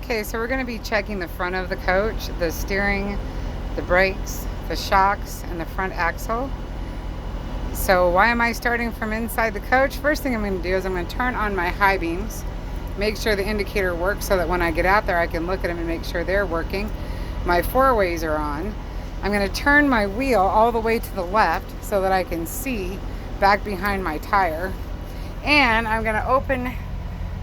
Okay, so we're going to be checking the front of the coach, the steering, the brakes, the shocks, and the front axle. So why am I starting from inside the coach? First thing I'm going to do is I'm going to turn on my high beams, make sure the indicator works so that when I get out there I can look at them and make sure they're working. My four-ways are on. I'm going to turn my wheel all the way to the left so that I can see back behind my tire. And I'm going to open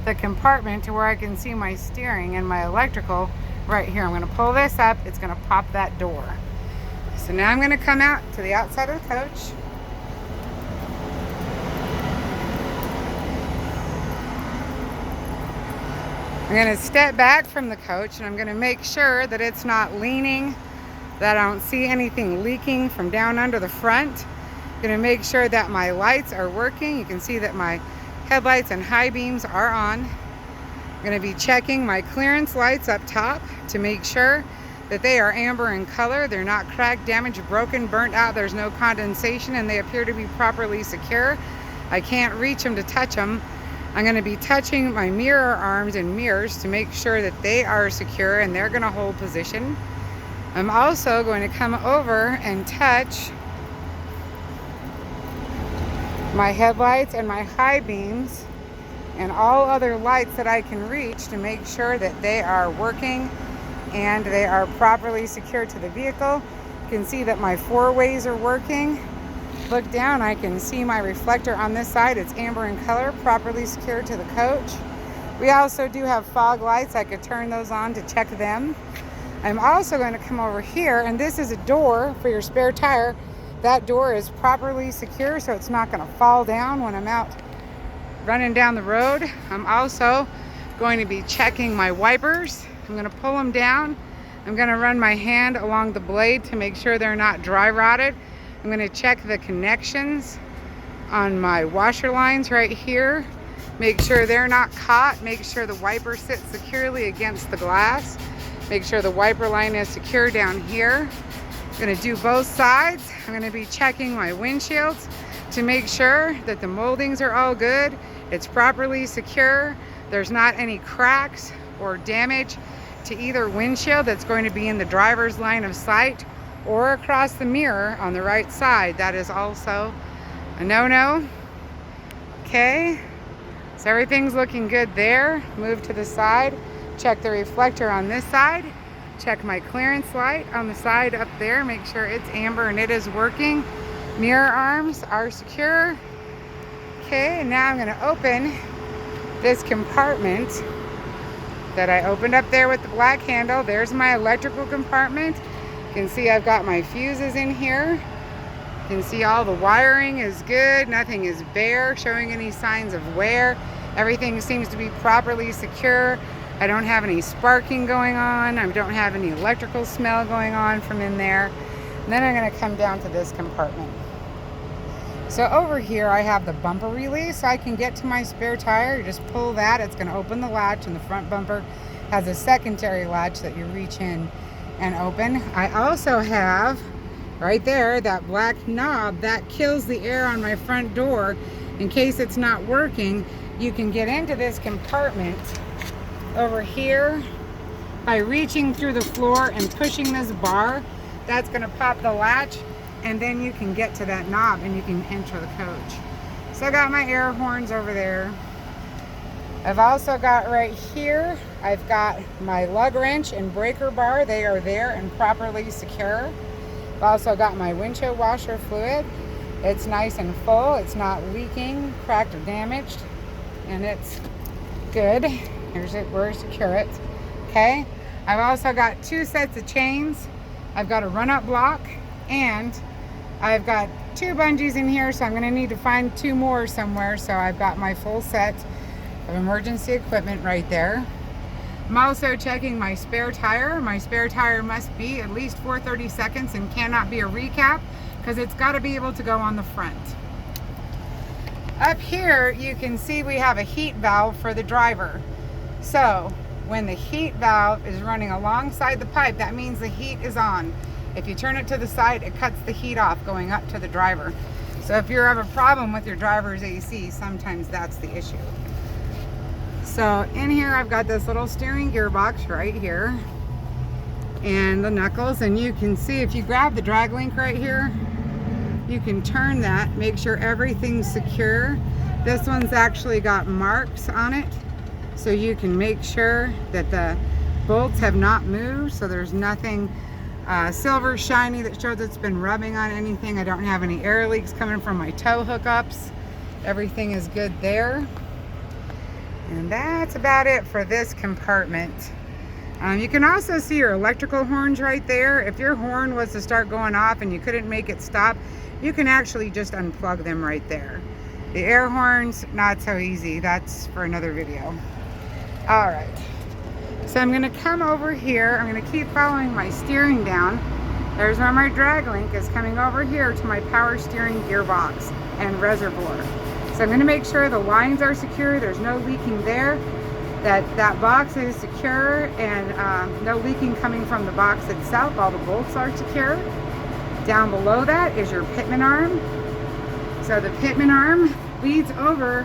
the compartment to where I can see my steering and my electrical right here. I'm going to pull this up. It's going to pop that door. So now I'm going to come out to the outside of the coach. I'm going to step back from the coach and I'm going to make sure that it's not leaning, that I don't see anything leaking from down under the front. I'm going to make sure that my lights are working. You can see that my headlights and high beams are on. I'm going to be checking my clearance lights up top to make sure that they are amber in color. They're not cracked, damaged, broken, burnt out. There's no condensation and they appear to be properly secure. I can't reach them to touch them. I'm going to be touching my mirror arms and mirrors to make sure that they are secure and they're going to hold position. I'm also going to come over and touch my headlights and my high beams and all other lights that I can reach to make sure that they are working and they are properly secured to the vehicle. You can see that my four-ways are working. Look down, I can see my reflector on this side. It's amber in color, properly secured to the coach. We also do have fog lights. I could turn those on to check them. I'm also going to come over here, and this is a door for your spare tire. That door is properly secure, so it's not going to fall down when I'm out running down the road. I'm also going to be checking my wipers. I'm going to pull them down. I'm going to run my hand along the blade to make sure they're not dry rotted. I'm going to check the connections on my washer lines right here. Make sure they're not caught. Make sure the wiper sits securely against the glass. Make sure the wiper line is secure down here. I'm going to do both sides. I'm going to be checking my windshields to make sure that the moldings are all good. It's properly secure. There's not any cracks or damage to either windshield that's going to be in the driver's line of sight or across the mirror on the right side. That is also a no-no. Okay, so everything's looking good there. Move to the side. Check the reflector on this side. Check my clearance light on the side up there. Make sure it's amber and it is working. Mirror arms are secure. Okay, and now I'm going to open this compartment that I opened up there with the black handle. There's my electrical compartment. You can see I've got my fuses in here. You can see all the wiring is good. Nothing is bare, showing any signs of wear. Everything seems to be properly secure. I don't have any sparking going on. I don't have any electrical smell going on from in there. And then I'm going to come down to this compartment. So over here I have the bumper release. So I can get to my spare tire. You just pull that. It's going to open the latch, and the front bumper has a secondary latch that you reach in and open. I also have right there that black knob that kills the air on my front door. In case it's not working, you can get into this compartment over here by reaching through the floor and pushing this bar. That's going to pop the latch, and then you can get to that knob and you can enter the coach. So I got my air horns over there. I've also got right here, I've got my lug wrench and breaker bar. They are there and properly secure. I've also got my windshield washer fluid. It's nice and full. It's not leaking, cracked, or damaged, and it's good. Here's it, where to secure it. Okay, I've also got two sets of chains. I've got a run-up block, and I've got two bungees in here, so I'm going to need to find two more somewhere. So I've got my full set of emergency equipment right there. I'm also checking my spare tire. My spare tire must be at least 4/32 and cannot be a recap because it's got to be able to go on the front. Up here you can see we have a heat valve for the driver. So when the heat valve is running alongside the pipe, that means the heat is on. If you turn it to the side, it cuts the heat off going up to the driver. So if you have a problem with your driver's AC, sometimes that's the issue. So in here I've got this little steering gearbox right here and the knuckles, and you can see if you grab the drag link right here, you can turn that, make sure everything's secure. This one's actually got marks on it, so you can make sure that the bolts have not moved, so there's nothing silver shiny that shows it's been rubbing on anything. I don't have any air leaks coming from my tow hookups. Everything is good there. And that's about it for this compartment. You can also see your electrical horns right there. If your horn was to start going off and you couldn't make it stop, you can actually just unplug them right there. The air horns, not so easy. That's for another video. All right. So I'm going to come over here. I'm going to keep following my steering down. There's where my drag link is coming over here to my power steering gearbox and reservoir. So I'm going to make sure the lines are secure. There's no leaking there. That box is secure, and no leaking coming from the box itself. All the bolts are secure. Down below that is your pitman arm. So the pitman arm leads over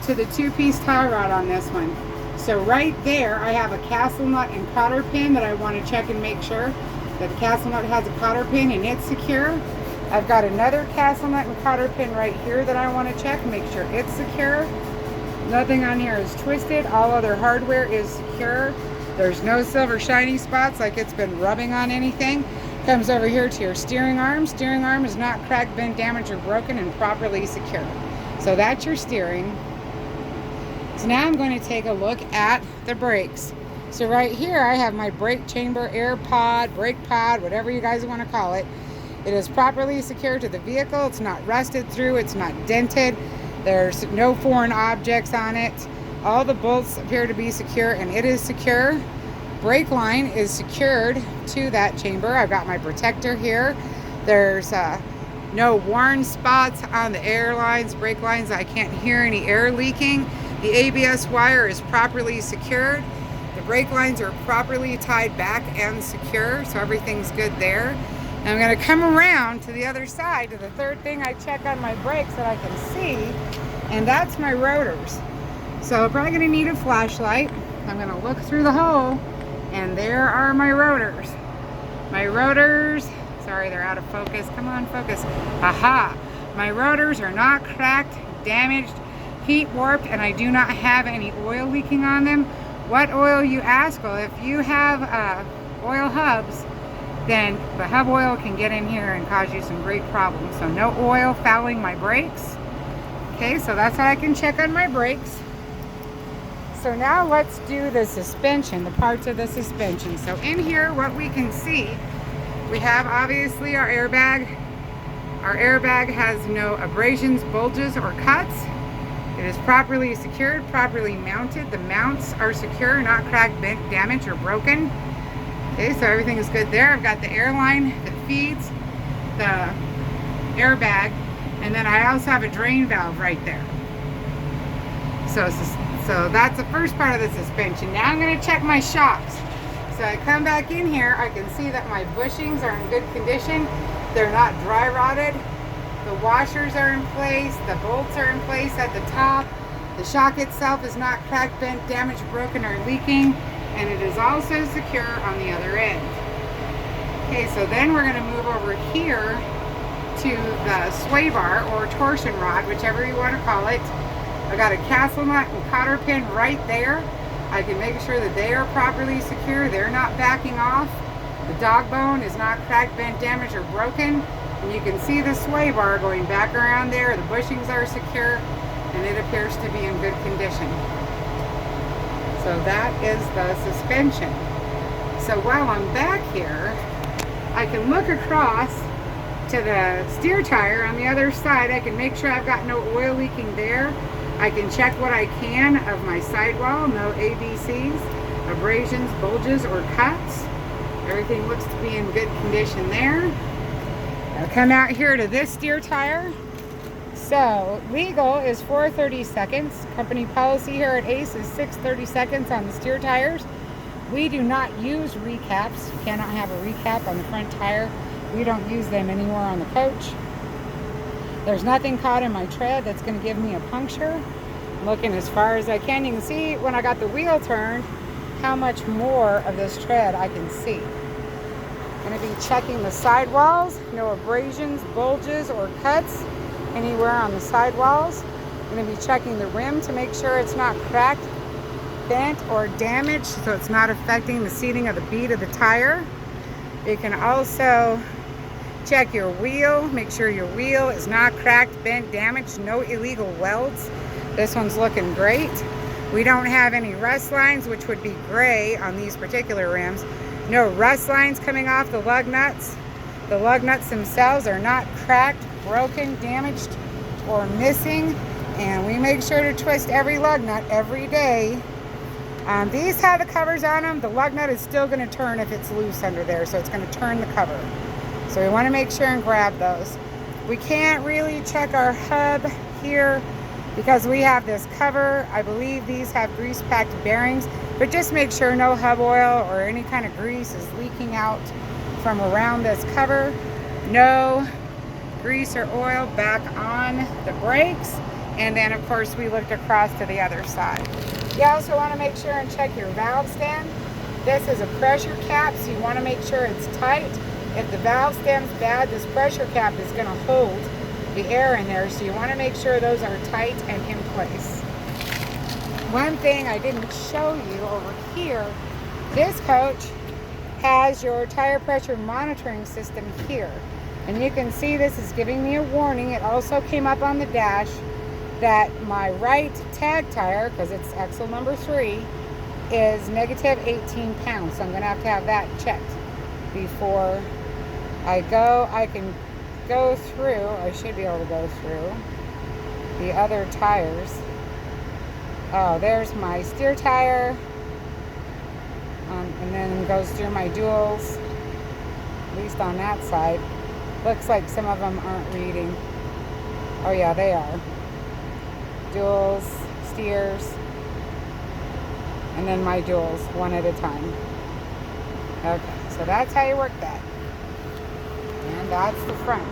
to the 2-piece tie rod on this one. So right there I have a castle nut and cotter pin that I want to check and make sure that the castle nut has a cotter pin and it's secure. I've got another castle nut and cotter pin right here that I want to check and make sure it's secure. Nothing on here is twisted. All other hardware is secure. There's no silver shiny spots like it's been rubbing on anything. Comes over here to your steering arm. Steering arm is not cracked, bent, damaged, or broken, and properly secure. So that's your steering. So now I'm going to take a look at the brakes. So right here I have my brake chamber, air pod, brake pod, whatever you guys want to call it. It is properly secured to the vehicle. It's not rusted through. It's not dented. There's no foreign objects on it. All the bolts appear to be secure, and it is secure. Brake line is secured to that chamber. I've got my protector here. There's no worn spots on the air lines, brake lines. I can't hear any air leaking. The ABS wire is properly secured. The brake lines are properly tied back and secure, so everything's good there. Now I'm going to come around to the other side to the third thing I check on my brakes that I can see, and that's my rotors. So I'm probably going to need a flashlight. I'm going to look through the hole, and there are my rotors. My rotors, sorry, they're out of focus. Come on, focus. Aha! My rotors are not cracked, damaged, heat warped, and I do not have any oil leaking on them. What oil, you ask? Well, if you have oil hubs, then the hub oil can get in here and cause you some great problems. So no oil fouling my brakes. Okay, so that's how I can check on my brakes. So now let's do the suspension, the parts of the suspension. So in here, what we can see, we have obviously our airbag. Our airbag has no abrasions, bulges, or cuts. It is properly secured, properly mounted. The mounts are secure, not cracked, bent, damaged, or broken. Okay, so everything is good there. I've got the air line that feeds the airbag, and then I also have a drain valve right there. So that's the first part of the suspension. Now I'm going to check my shocks. So I come back in here, I can see that my bushings are in good condition. They're not dry rotted. The washers are in place. The bolts are in place at the top. The shock itself is not cracked, bent, damaged, broken, or leaking. And it is also secure on the other end. Okay, so then we're going to move over here to the sway bar or torsion rod, whichever you want to call it. I got a castle nut and cotter pin right there. I can make sure that they are properly secure. They're not backing off. The dog bone is not cracked, bent, damaged, or broken. And you can see the sway bar going back around there. The bushings are secure, and it appears to be in good condition. So that is the suspension. So while I'm back here, I can look across to the steer tire on the other side. I can make sure I've got no oil leaking there. I can check what I can of my sidewall, no ABCs, abrasions, bulges, or cuts. Everything looks to be in good condition there. I'll come out here to this steer tire. So legal is 430 seconds. Company policy here at Ace is 630 seconds on the steer tires. We do not use recaps. You cannot have a recap on the front tire. We don't use them anymore on the coach. There's nothing caught in my tread that's going to give me a puncture. Looking as far as I can. You can see when I got the wheel turned how much more of this tread I can see. I'm going to be checking the sidewalls. No abrasions, bulges, or cuts anywhere on the sidewalls. I'm going to be checking the rim to make sure it's not cracked, bent, or damaged, so it's not affecting the seating of the bead of the tire. You can also check your wheel. Make sure your wheel is not cracked, bent, damaged, no illegal welds. This one's looking great. We don't have any rust lines, which would be gray on these particular rims. No rust lines coming off the lug nuts. The lug nuts themselves are not cracked, broken, damaged, or missing. And we make sure to twist every lug nut every day. These have the covers on them. The lug nut is still going to turn if it's loose under there, so it's going to turn the cover. So we want to make sure and grab those. We can't really check our hub here because we have this cover. I believe these have grease packed bearings, but just make sure no hub oil or any kind of grease is leaking out from around this cover. No grease or oil back on the brakes. And then of course we looked across to the other side. You also want to make sure and check your valve stem. This is a pressure cap, so you want to make sure it's tight. If the valve stem's bad, this pressure cap is going to hold the air in there, so you want to make sure those are tight and in place. One thing I didn't show you over here, this coach has your tire pressure monitoring system here. And you can see this is giving me a warning. It also came up on the dash that my right tag tire, because it's axle number 3, is negative 18 pounds. So I'm going to have that checked before I go. I can go through, I should be able to go through the other tires. Oh, there's my steer tire, and then goes through my duals, at least on that side. Looks like some of them aren't reading. Oh yeah, they are. Duals, steers, and then my duals, one at a time. Okay, so that's how you work that. And that's the front.